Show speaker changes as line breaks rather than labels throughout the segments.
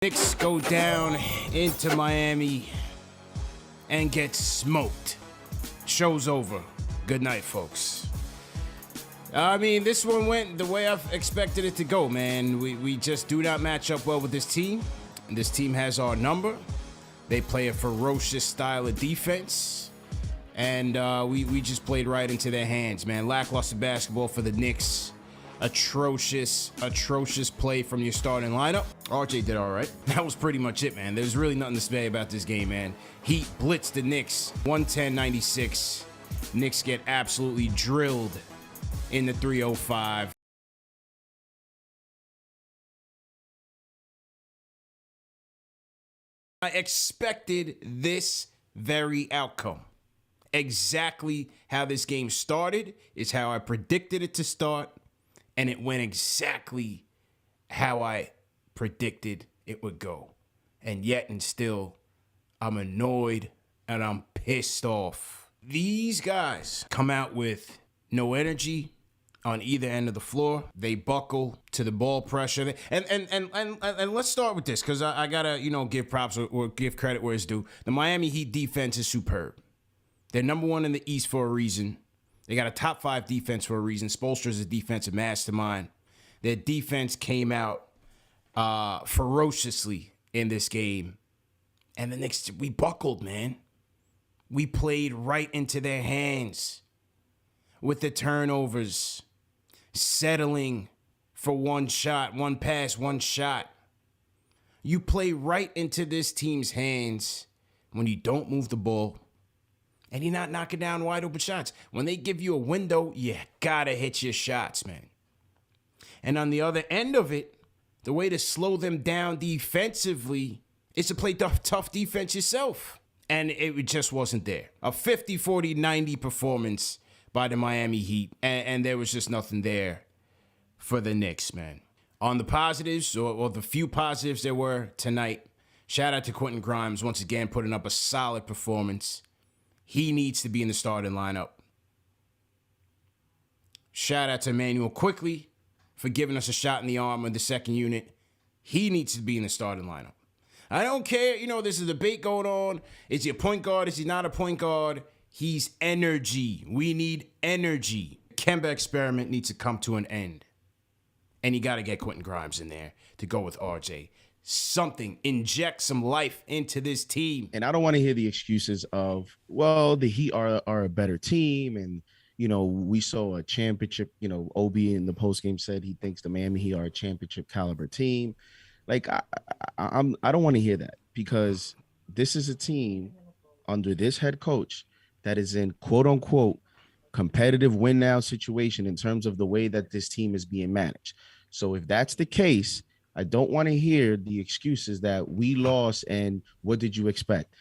Knicks go down into Miami and get smoked. Show's over. Good night, folks. I mean, this one went the way I've expected it to go, man. We just do not match up well with this team. And this team has our number. They play a ferocious style of defense. And we just played right into their hands, man. Lackluster basketball for the Knicks. Atrocious play from your starting lineup. RJ did all right. That was pretty much it, man. There's really nothing to say about this game, man. Heat blitzed the Knicks 110-96. Knicks get absolutely drilled in the 305. I expected this very outcome. Exactly how this game started is how I predicted it to start. And it went exactly how I predicted it would go. And yet and still, I'm annoyed and I'm pissed off. These guys come out with no energy on either end of the floor. They buckle to the ball pressure. And let's start with this, because I gotta, give props or give credit where it's due. The Miami Heat defense is superb. They're number one in the East for a reason. They got a top 5 defense for a reason. Spoelstra's a defensive mastermind. Their defense came out ferociously in this game. And the Knicks, we buckled, man. We played right into their hands with the turnovers, settling for one shot, one pass, one shot. You play right into this team's hands when you don't move the ball. And you're not knocking down wide open shots. When they give you a window, you gotta hit your shots, man. And on the other end of it, the way to slow them down defensively is to play tough defense yourself. And it just wasn't there. A 50-40-90 performance by the Miami Heat. And there was just nothing there for the Knicks, man. On the positives, or the few positives there were tonight, shout out to Quentin Grimes, once again putting up a solid performance. He needs to be in the starting lineup. Shout out to Emmanuel Quickly for giving us a shot in the arm with the second unit. He needs to be in the starting lineup. I don't care. There's a debate going on. Is he a point guard? Is he not a point guard? He's energy. We need energy. The Kemba experiment needs to come to an end. And you got to get Quentin Grimes in there to go with RJ. Something, inject some life into this team.
And I don't want to hear the excuses of, well, the Heat are a better team. And, we saw a championship, Obi in the postgame said he thinks the Miami Heat are a championship caliber team. Like, I don't want to hear that, because this is a team under this head coach that is in quote unquote competitive win now situation in terms of the way that this team is being managed. So if that's the case, I don't want to hear the excuses that we lost and what did you expect?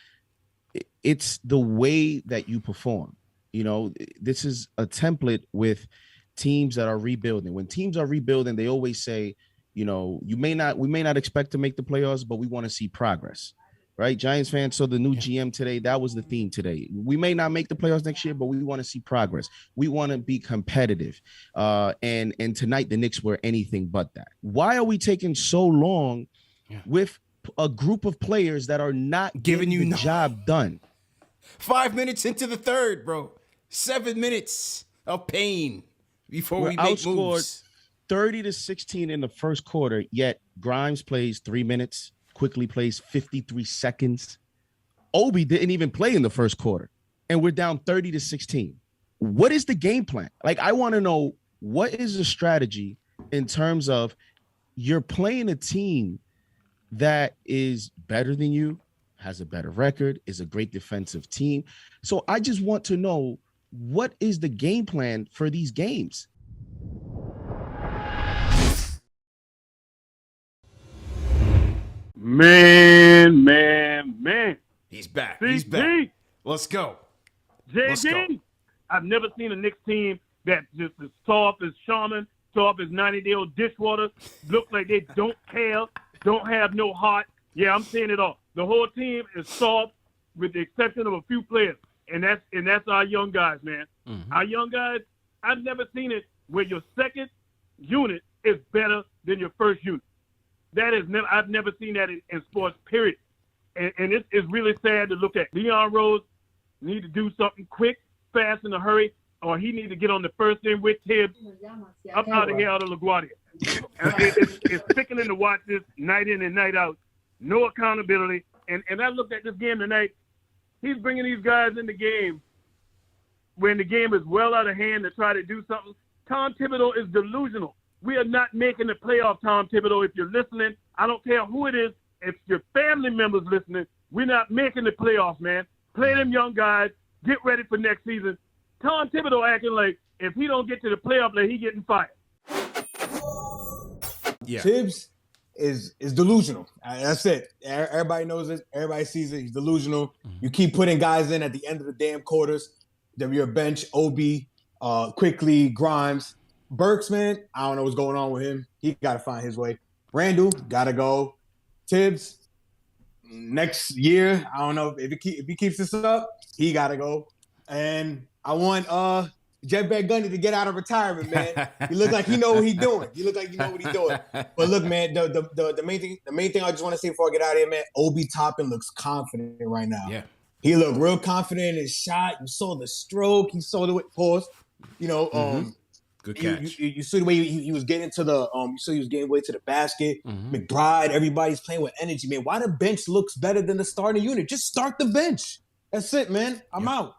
It's the way that you perform. This is a template with teams that are rebuilding. When teams are rebuilding, they always say, we may not expect to make the playoffs, but we want to see progress, right? Giants fans saw the new GM today. That was the theme today. We may not make the playoffs next year, but we want to see progress. We want to be competitive. And tonight the Knicks were anything but that. Why are we taking so long with a group of players that are not giving you the job done?
5 minutes into the third, bro. 7 minutes of pain before we make moves.
30-16 in the first quarter, yet Grimes plays 3 minutes. Quickly plays 53 seconds. Obi didn't even play in the first quarter, and we're down 30-16. What is the game plan? Like, I want to know, what is the strategy in terms of you're playing a team that is better than you, has a better record, is a great defensive team. So I just want to know, what is the game plan for these games?
Man.
He's back.
CG.
He's back. Let's go.
JD, I've never seen a Knicks team that's just as soft as Charmin, soft as 90-day-old dishwater, look like they don't care, don't have no heart. Yeah, I'm saying it all. The whole team is soft with the exception of a few players, and that's our young guys, man. Mm-hmm. Our young guys, I've never seen it where your second unit is better than your first unit. That is never. I've never seen that in sports. Period. And it's really sad to look at. Leon Rose need to do something quick, fast, in a hurry, or he need to get on the first end with Tibbs up out of here, out of LaGuardia. It's sickening to watch this night in and night out. No accountability. And I looked at this game tonight. He's bringing these guys in the game when the game is well out of hand to try to do something. Tom Thibodeau is delusional. We are not making the playoff, Tom Thibodeau. If you're listening, I don't care who it is. If your family members listening, we're not making the playoffs, man. Play them young guys. Get ready for next season. Tom Thibodeau acting like if he don't get to the playoff, like he getting fired.
Yeah. Tibbs is delusional. That's it. Everybody knows it. Everybody sees it. He's delusional. You keep putting guys in at the end of the damn quarters. Then your bench, Obi, Quickly, Grimes. Burks, man, I don't know what's going on with him. He got to find his way. Randall, got to go. Tibbs, next year, I don't know if he keeps this up, he got to go. And I want Jeff Van Gundy to get out of retirement, man. He look like he know what he's doing. But look, man, the main thing I just want to say before I get out of here, man, Obi Toppin looks confident right now.
Yeah.
He looked real confident in his shot. You saw the stroke. You saw the pause.
Good catch.
You saw the way he was getting to the you saw he was getting way to the basket. McBride, everybody's playing with energy, man. Why the bench looks better than the starting unit? Just start the bench. That's it, man. I'm out.